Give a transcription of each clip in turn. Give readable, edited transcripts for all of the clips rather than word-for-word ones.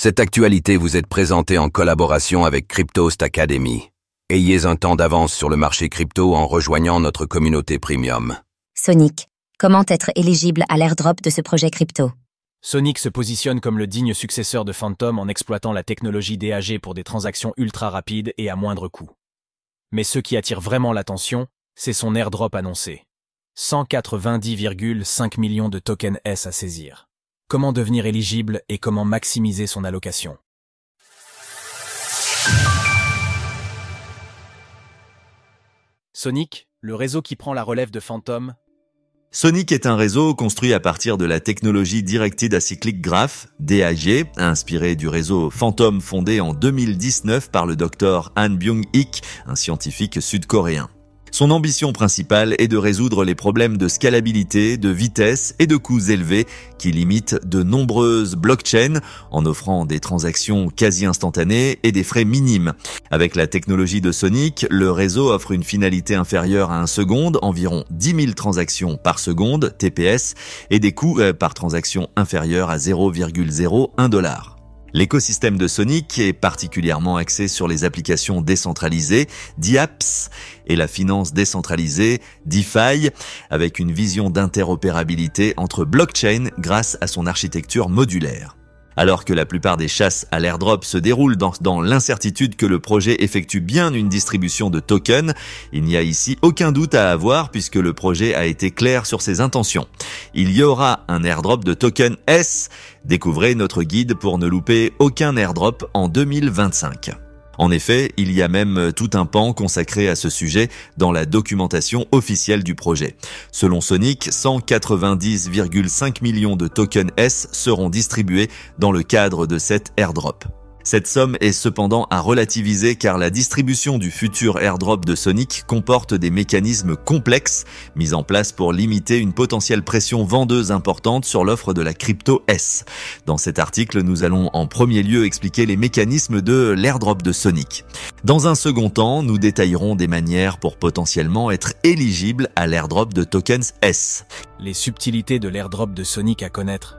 Cette actualité vous est présentée en collaboration avec Cryptost Academy. Ayez un temps d'avance sur le marché crypto en rejoignant notre communauté premium. Sonic, comment être éligible à l'airdrop de ce projet crypto? Sonic se positionne comme le digne successeur de Phantom en exploitant la technologie DAG pour des transactions ultra rapides et à moindre coût. Mais ce qui attire vraiment l'attention, c'est son airdrop annoncé. 190,5 millions de tokens S à saisir. Comment devenir éligible et comment maximiser son allocation? Sonic, le réseau qui prend la relève de Phantom. Sonic est un réseau construit à partir de la technologie Directed Acyclic Graph, DAG, inspiré du réseau Phantom fondé en 2019 par le Dr Han Byung-ik, un scientifique sud-coréen. Son ambition principale est de résoudre les problèmes de scalabilité, de vitesse et de coûts élevés qui limitent de nombreuses blockchains en offrant des transactions quasi instantanées et des frais minimes. Avec la technologie de Sonic, le réseau offre une finalité inférieure à 1 seconde, environ 10 000 transactions par seconde, TPS, et des coûts par transaction inférieurs à 0,01 $. L'écosystème de Sonic est particulièrement axé sur les applications décentralisées, DApps, et la finance décentralisée, DeFi, avec une vision d'interopérabilité entre blockchains grâce à son architecture modulaire. Alors que la plupart des chasses à l'airdrop se déroulent dans l'incertitude que le projet effectue bien une distribution de tokens, il n'y a ici aucun doute à avoir puisque le projet a été clair sur ses intentions. Il y aura un airdrop de token S. Découvrez notre guide pour ne louper aucun airdrop en 2025. En effet, il y a même tout un pan consacré à ce sujet dans la documentation officielle du projet. Selon Sonic, 190,5 millions de tokens S seront distribués dans le cadre de cet airdrop. Cette somme est cependant à relativiser car la distribution du futur airdrop de Sonic comporte des mécanismes complexes mis en place pour limiter une potentielle pression vendeuse importante sur l'offre de la crypto S. Dans cet article, nous allons en premier lieu expliquer les mécanismes de l'airdrop de Sonic. Dans un second temps, nous détaillerons des manières pour potentiellement être éligible à l'airdrop de tokens S. Les subtilités de l'airdrop de Sonic à connaître.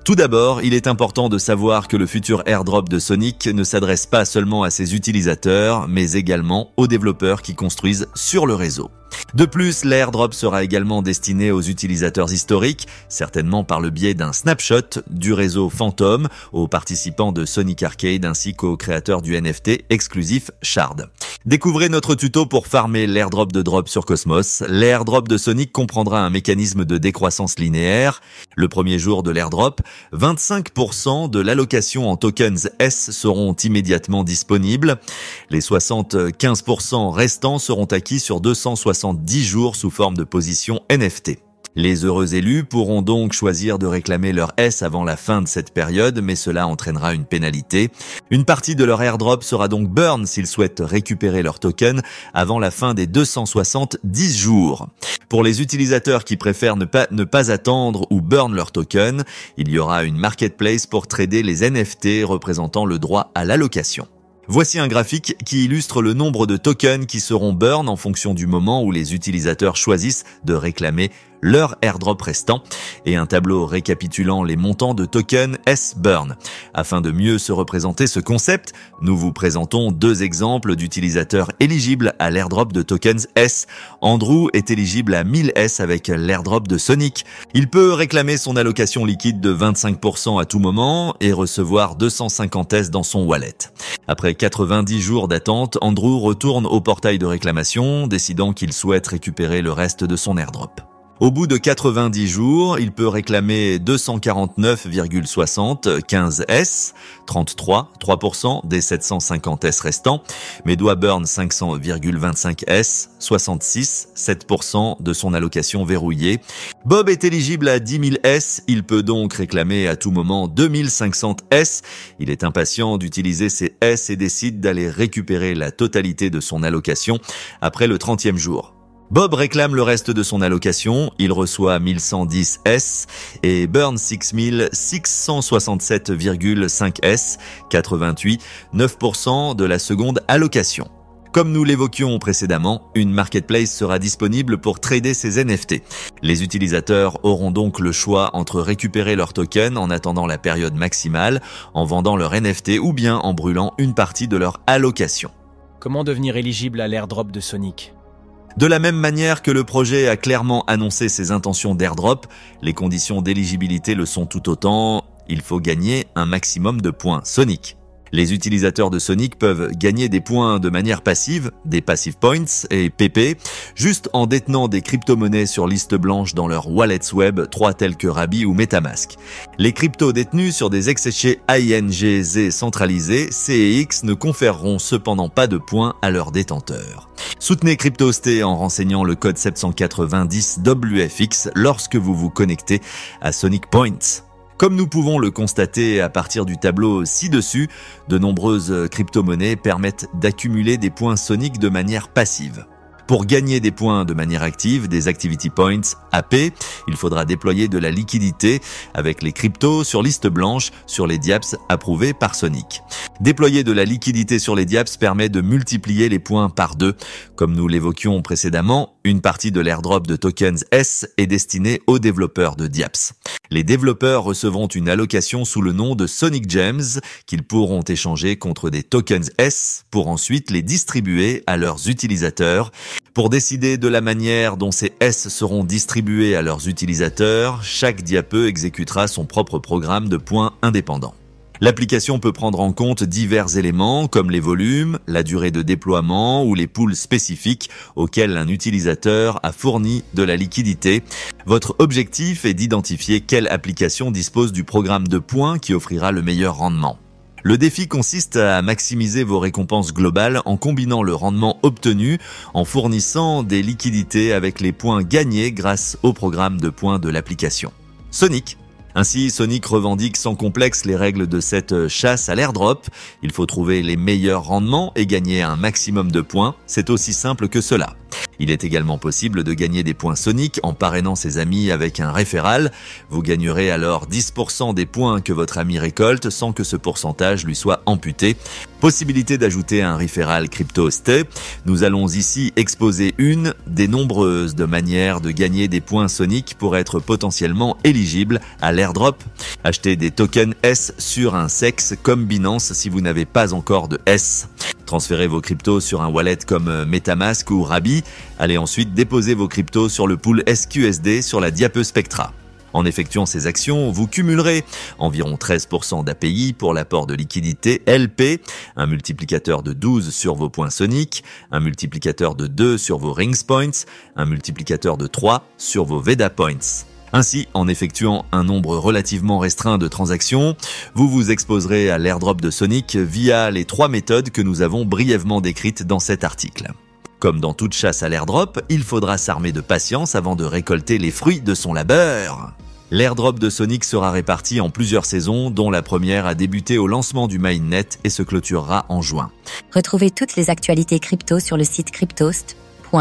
Tout d'abord, il est important de savoir que le futur airdrop de Sonic ne s'adresse pas seulement à ses utilisateurs, mais également aux développeurs qui construisent sur le réseau. De plus, l'airdrop sera également destiné aux utilisateurs historiques, certainement par le biais d'un snapshot du réseau Phantom, aux participants de Sonic Arcade ainsi qu'aux créateurs du NFT exclusif Shard. Découvrez notre tuto pour farmer l'airdrop de Drop sur Cosmos. L'airdrop de Sonic comprendra un mécanisme de décroissance linéaire. Le premier jour de l'airdrop, 25% de l'allocation en tokens S seront immédiatement disponibles. Les 75% restants seront acquis sur 270 jours sous forme de position NFT. Les heureux élus pourront donc choisir de réclamer leur S avant la fin de cette période, mais cela entraînera une pénalité. Une partie de leur airdrop sera donc burn s'ils souhaitent récupérer leur token avant la fin des 270 jours. Pour les utilisateurs qui préfèrent ne pas attendre ou burn leur token, il y aura une marketplace pour trader les NFT représentant le droit à l'allocation. Voici un graphique qui illustre le nombre de tokens qui seront burn en fonction du moment où les utilisateurs choisissent de réclamer leur airdrop restant et un tableau récapitulant les montants de tokens S-burn. Afin de mieux se représenter ce concept, nous vous présentons deux exemples d'utilisateurs éligibles à l'airdrop de tokens S. Andrew est éligible à 1000 S avec l'airdrop de Sonic. Il peut réclamer son allocation liquide de 25% à tout moment et recevoir 250 S dans son wallet. Après 90 jours d'attente, Andrew retourne au portail de réclamation, décidant qu'il souhaite récupérer le reste de son airdrop. Au bout de 90 jours, il peut réclamer 249,60 15 S, 3% des 750 S restants, mais doit burn 500,25 S, 7% de son allocation verrouillée. Bob est éligible à 10 000 S, il peut donc réclamer à tout moment 2500 S. Il est impatient d'utiliser ses S et décide d'aller récupérer la totalité de son allocation après le 30e jour. Bob réclame le reste de son allocation, il reçoit 1110 S et burn 6667,5 S, 9% de la seconde allocation. Comme nous l'évoquions précédemment, une marketplace sera disponible pour trader ces NFT. Les utilisateurs auront donc le choix entre récupérer leurs tokens en attendant la période maximale, en vendant leur NFT ou bien en brûlant une partie de leur allocation. Comment devenir éligible à l'airdrop de Sonic ? De la même manière que le projet a clairement annoncé ses intentions d'airdrop, les conditions d'éligibilité le sont tout autant. Il faut gagner un maximum de points Sonic. Les utilisateurs de Sonic peuvent gagner des points de manière passive, des passive points et PP, juste en détenant des crypto-monnaies sur liste blanche dans leurs wallets web, tels que Rabi ou Metamask. Les cryptos détenus sur des exchanges INGZ centralisés, CEX, ne conféreront cependant pas de points à leurs détenteurs. Soutenez CryptoSté en renseignant le code 790 WFX lorsque vous vous connectez à Sonic Points. Comme nous pouvons le constater à partir du tableau ci-dessus, de nombreuses crypto-monnaies permettent d'accumuler des points Sonic de manière passive. Pour gagner des points de manière active, des Activity Points, AP, il faudra déployer de la liquidité avec les cryptos sur liste blanche sur les DApps approuvés par Sonic. Déployer de la liquidité sur les DApps permet de multiplier les points par 2. Comme nous l'évoquions précédemment, une partie de l'airdrop de tokens S est destinée aux développeurs de DApps. Les développeurs recevront une allocation sous le nom de Sonic Gems qu'ils pourront échanger contre des tokens S pour ensuite les distribuer à leurs utilisateurs. Pour décider de la manière dont ces S seront distribués à leurs utilisateurs, chaque diapeux exécutera son propre programme de points indépendants. L'application peut prendre en compte divers éléments comme les volumes, la durée de déploiement ou les pools spécifiques auxquels un utilisateur a fourni de la liquidité. Votre objectif est d'identifier quelle application dispose du programme de points qui offrira le meilleur rendement. Le défi consiste à maximiser vos récompenses globales en combinant le rendement obtenu en fournissant des liquidités avec les points gagnés grâce au programme de points de l'application. Sonic. Ainsi, Sonic revendique sans complexe les règles de cette chasse à l'airdrop. Il faut trouver les meilleurs rendements et gagner un maximum de points. C'est aussi simple que cela. Il est également possible de gagner des points Sonic en parrainant ses amis avec un référal. Vous gagnerez alors 10% des points que votre ami récolte sans que ce pourcentage lui soit amputé. Possibilité d'ajouter un référal CryptoSté. Nous allons ici exposer une des nombreuses manières de gagner des points Sonic pour être potentiellement éligible à l'airdrop. Achetez des tokens S sur un CEX comme Binance si vous n'avez pas encore de S. Transférez vos cryptos sur un wallet comme Metamask ou Rabi. Allez ensuite déposer vos cryptos sur le pool SQSD sur la diapeux Spectra. En effectuant ces actions, vous cumulerez environ 13% d'API pour l'apport de liquidité LP, un multiplicateur de 12 sur vos points Sonic, un multiplicateur de 2 sur vos Rings Points, un multiplicateur de 3 sur vos Veda Points. Ainsi, en effectuant un nombre relativement restreint de transactions, vous vous exposerez à l'airdrop de Sonic via les 3 méthodes que nous avons brièvement décrites dans cet article. Comme dans toute chasse à l'airdrop, il faudra s'armer de patience avant de récolter les fruits de son labeur. L'airdrop de Sonic sera réparti en plusieurs saisons, dont la première a débuté au lancement du mainnet et se clôturera en juin. Retrouvez toutes les actualités crypto sur le site cryptost.fr.